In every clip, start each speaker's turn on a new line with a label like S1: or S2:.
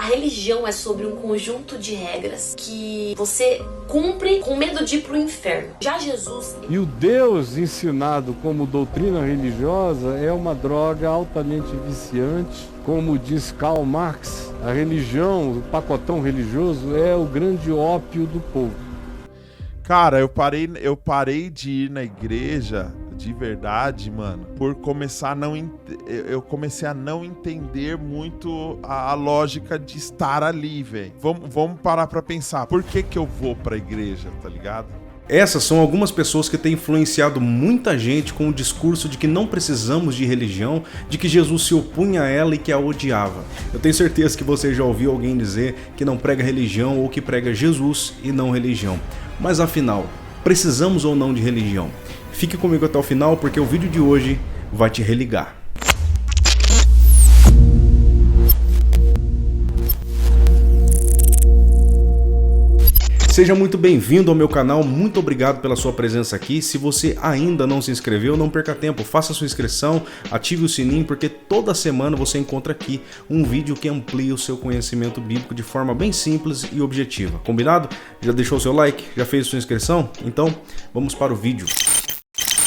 S1: religião é sobre um conjunto de regras que você cumpre com medo de ir pro inferno. Já Jesus...
S2: E o Deus ensinado como doutrina religiosa é uma droga altamente viciante. Como diz Karl Marx, a religião, o pacotão religioso é o grande ópio do povo.
S3: Cara, eu parei de ir na igreja de verdade, mano, por começar a não... Eu comecei a não entender muito a lógica de estar ali, velho. Vamos parar pra pensar. Por que eu vou pra igreja, tá ligado?
S4: Essas são algumas pessoas que têm influenciado muita gente com o discurso de que não precisamos de religião, de que Jesus se opunha a ela e que a odiava. Eu tenho certeza que você já ouviu alguém dizer que não prega religião ou que prega Jesus e não religião. Mas afinal, precisamos ou não de religião? Fique comigo até o final porque o vídeo de hoje vai te religar. Seja muito bem-vindo ao meu canal, muito obrigado pela sua presença aqui. Se você ainda não se inscreveu, não perca tempo, faça sua inscrição, ative o sininho, porque toda semana você encontra aqui um vídeo que amplia o seu conhecimento bíblico de forma bem simples e objetiva. Combinado? Já deixou o seu like? Já fez sua inscrição? Então, vamos para o vídeo.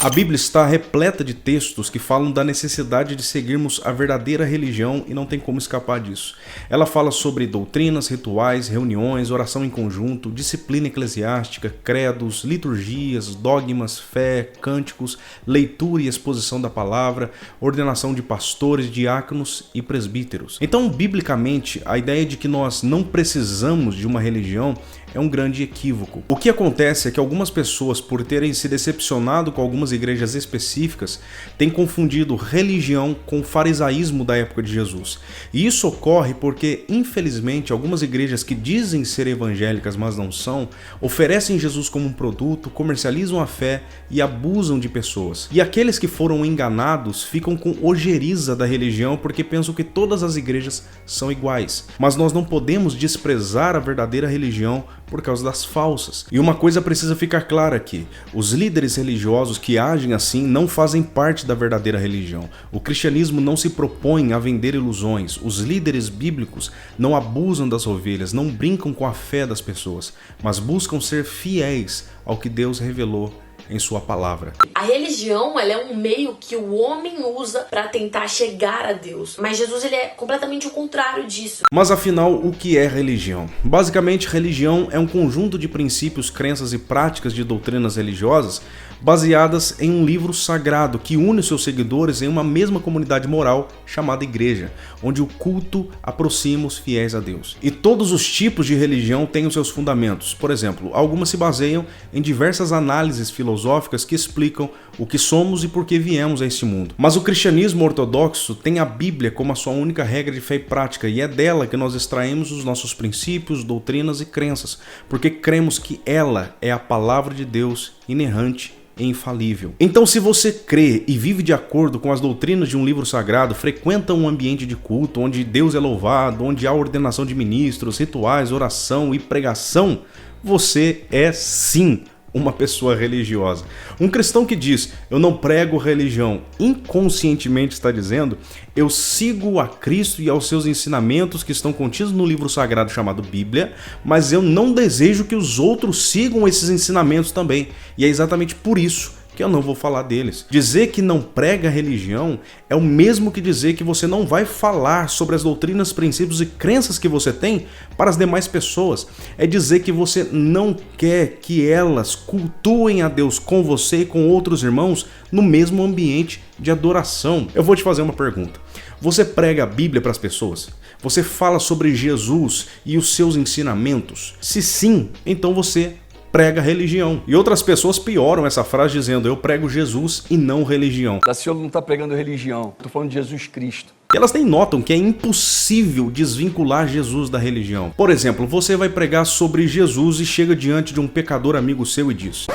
S4: A Bíblia está repleta de textos que falam da necessidade de seguirmos a verdadeira religião e não tem como escapar disso. Ela fala sobre doutrinas, rituais, reuniões, oração em conjunto, disciplina eclesiástica, credos, liturgias, dogmas, fé, cânticos, leitura e exposição da palavra, ordenação de pastores, diáconos e presbíteros. Então, biblicamente, a ideia de que nós não precisamos de uma religião é um grande equívoco. O que acontece é que algumas pessoas, por terem se decepcionado com algumas igrejas específicas, têm confundido religião com o farisaísmo da época de Jesus. E isso ocorre porque, infelizmente, algumas igrejas que dizem ser evangélicas, mas não são, oferecem Jesus como um produto, comercializam a fé e abusam de pessoas. E aqueles que foram enganados ficam com ojeriza da religião porque pensam que todas as igrejas são iguais. Mas nós não podemos desprezar a verdadeira religião por causa das falsas. E uma coisa precisa ficar clara aqui: os líderes religiosos que agem assim não fazem parte da verdadeira religião. O cristianismo não se propõe a vender ilusões. Os líderes bíblicos não abusam das ovelhas, não brincam com a fé das pessoas, mas buscam ser fiéis ao que Deus revelou em sua palavra.
S1: A religião, ela é um meio que o homem usa para tentar chegar a Deus. Mas Jesus, ele é completamente o contrário disso.
S4: Mas afinal, o que é religião? Basicamente, religião é um conjunto de princípios, crenças e práticas de doutrinas religiosas baseadas em um livro sagrado que une seus seguidores em uma mesma comunidade moral chamada igreja, onde o culto aproxima os fiéis a Deus. E todos os tipos de religião têm os seus fundamentos. Por exemplo, algumas se baseiam em diversas análises filosóficas que explicam o que somos e por que viemos a este mundo. Mas o cristianismo ortodoxo tem a Bíblia como a sua única regra de fé e prática, e é dela que nós extraímos os nossos princípios, doutrinas e crenças, porque cremos que ela é a palavra de Deus inerrante e infalível. Então, se você crê e vive de acordo com as doutrinas de um livro sagrado, frequenta um ambiente de culto onde Deus é louvado, onde há ordenação de ministros, rituais, oração e pregação, você é sim uma pessoa religiosa. Um cristão que diz, eu não prego religião, inconscientemente está dizendo, eu sigo a Cristo e aos seus ensinamentos que estão contidos no livro sagrado chamado Bíblia, mas eu não desejo que os outros sigam esses ensinamentos também. E é exatamente por isso que eu não vou falar deles. Dizer que não prega religião é o mesmo que dizer que você não vai falar sobre as doutrinas, princípios e crenças que você tem para as demais pessoas. É dizer que você não quer que elas cultuem a Deus com você e com outros irmãos no mesmo ambiente de adoração. Eu vou te fazer uma pergunta. Você prega a Bíblia para as pessoas? Você fala sobre Jesus e os seus ensinamentos? Se sim, então você prega religião. E outras pessoas pioram essa frase dizendo, eu prego Jesus e não religião.
S5: O senhor não está pregando religião, estou falando de Jesus Cristo.
S4: E elas nem notam que é impossível desvincular Jesus da religião. Por exemplo, você vai pregar sobre Jesus e chega diante de um pecador amigo seu e diz,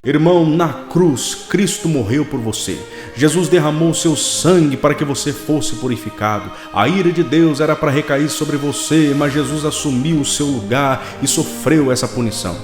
S4: irmão, na cruz, Cristo morreu por você. Jesus derramou seu sangue para que você fosse purificado. A ira de Deus era para recair sobre você, mas Jesus assumiu o seu lugar e sofreu essa punição.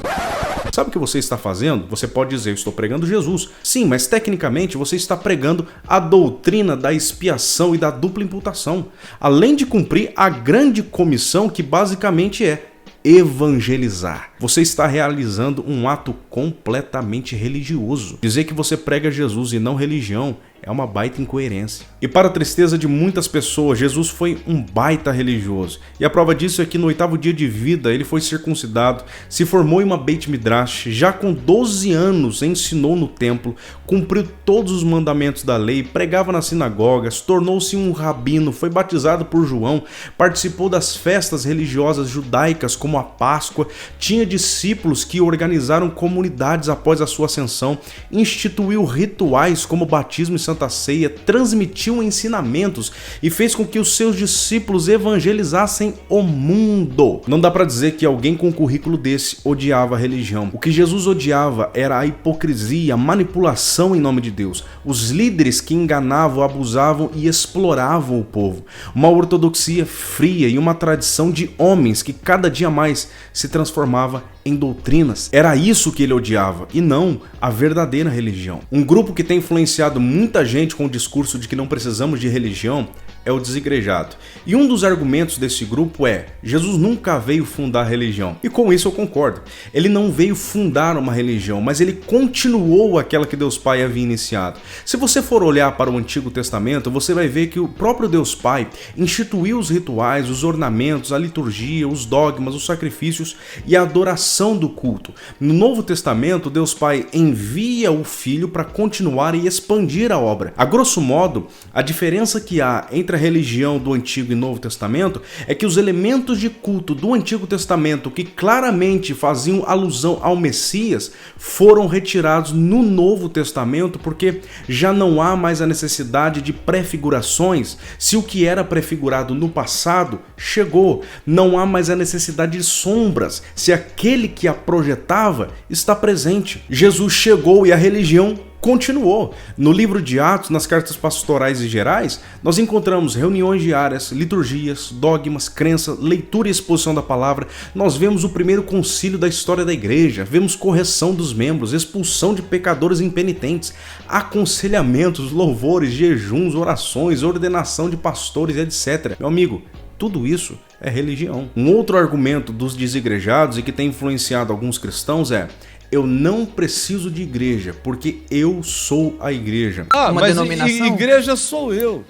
S4: Sabe o que você está fazendo? Você pode dizer, eu estou pregando Jesus. Sim, mas tecnicamente você está pregando a doutrina da expiação e da dupla imputação, além de cumprir a grande comissão que basicamente é evangelizar. Você está realizando um ato completamente religioso. Dizer que você prega Jesus e não religião é uma baita incoerência. E para a tristeza de muitas pessoas, Jesus foi um baita religioso. E a prova disso é que no 8º dia de vida ele foi circuncidado, se formou em uma Beit Midrash, já com 12 anos ensinou no templo, cumpriu todos os mandamentos da lei, pregava nas sinagogas, tornou-se um rabino, foi batizado por João, participou das festas religiosas judaicas como a Páscoa, tinha discípulos que organizaram comunidades após a sua ascensão, instituiu rituais como batismo e Santa Ceia, transmitiu ensinamentos e fez com que os seus discípulos evangelizassem o mundo. Não dá para dizer que alguém com um currículo desse odiava a religião. O que Jesus odiava era a hipocrisia, a manipulação em nome de Deus, os líderes que enganavam, abusavam e exploravam o povo, uma ortodoxia fria e uma tradição de homens que cada dia mais se transformava em doutrinas. Era isso que ele odiava e não a verdadeira religião. Um grupo que tem influenciado muita gente com o discurso de que não precisamos de religião é o desigrejado. E um dos argumentos desse grupo é: Jesus nunca veio fundar religião. E com isso eu concordo. Ele não veio fundar uma religião, mas ele continuou aquela que Deus Pai havia iniciado. Se você for olhar para o Antigo Testamento, você vai ver que o próprio Deus Pai instituiu os rituais, os ornamentos, a liturgia, os dogmas, os sacrifícios e a adoração do culto. No Novo Testamento, Deus Pai envia o Filho para continuar e expandir a obra. A grosso modo, a diferença que há entre a religião do Antigo e Novo Testamento é que os elementos de culto do Antigo Testamento, que claramente faziam alusão ao Messias, foram retirados no Novo Testamento, porque já não há mais a necessidade de prefigurações. Se o que era prefigurado no passado chegou, não há mais a necessidade de sombras, se aquele que a projetava está presente. Jesus chegou e a religião continuou. No livro de Atos, nas cartas pastorais e gerais, nós encontramos reuniões diárias, liturgias, dogmas, crença, leitura e exposição da palavra. Nós vemos o primeiro concílio da história da igreja, vemos correção dos membros, expulsão de pecadores impenitentes, aconselhamentos, louvores, jejuns, orações, ordenação de pastores, etc. Meu amigo, tudo isso é religião. Um outro argumento dos desigrejados e que tem influenciado alguns cristãos é: eu não preciso de igreja, porque eu sou a igreja.
S2: Mas denominação? Igreja sou eu.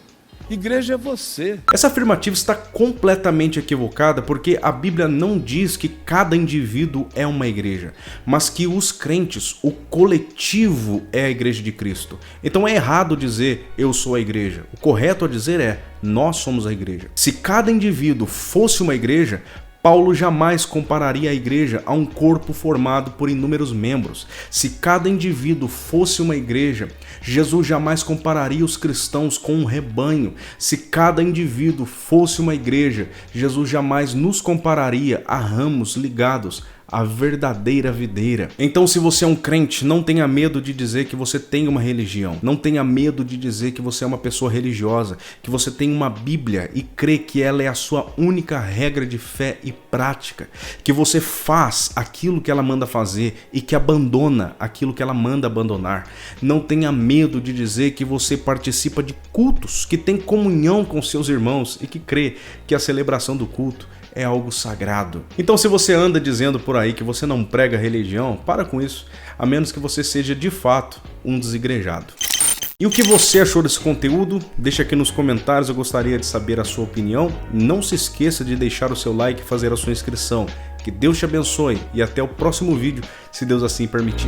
S2: Igreja é você.
S4: Essa afirmativa está completamente equivocada, porque a Bíblia não diz que cada indivíduo é uma igreja, mas que os crentes, o coletivo, é a igreja de Cristo. Então é errado dizer eu sou a igreja. O correto a dizer é nós somos a igreja. Se cada indivíduo fosse uma igreja, Paulo jamais compararia a igreja a um corpo formado por inúmeros membros. Se cada indivíduo fosse uma igreja, Jesus jamais compararia os cristãos com um rebanho. Se cada indivíduo fosse uma igreja, Jesus jamais nos compararia a ramos ligados à verdadeira videira. Então, se você é um crente, não tenha medo de dizer que você tem uma religião. Não tenha medo de dizer que você é uma pessoa religiosa, que você tem uma Bíblia e crê que ela é a sua única regra de fé e prática, que você faz aquilo que ela manda fazer e que abandona aquilo que ela manda abandonar. Não tenha medo de dizer que você participa de cultos, que tem comunhão com seus irmãos e que crê que a celebração do culto é algo sagrado. Então, se você anda dizendo por aí que você não prega religião, para com isso, a menos que você seja de fato um desigrejado. E o que você achou desse conteúdo? Deixa aqui nos comentários, eu gostaria de saber a sua opinião. Não se esqueça de deixar o seu like e fazer a sua inscrição. Que Deus te abençoe e até o próximo vídeo, se Deus assim permitir.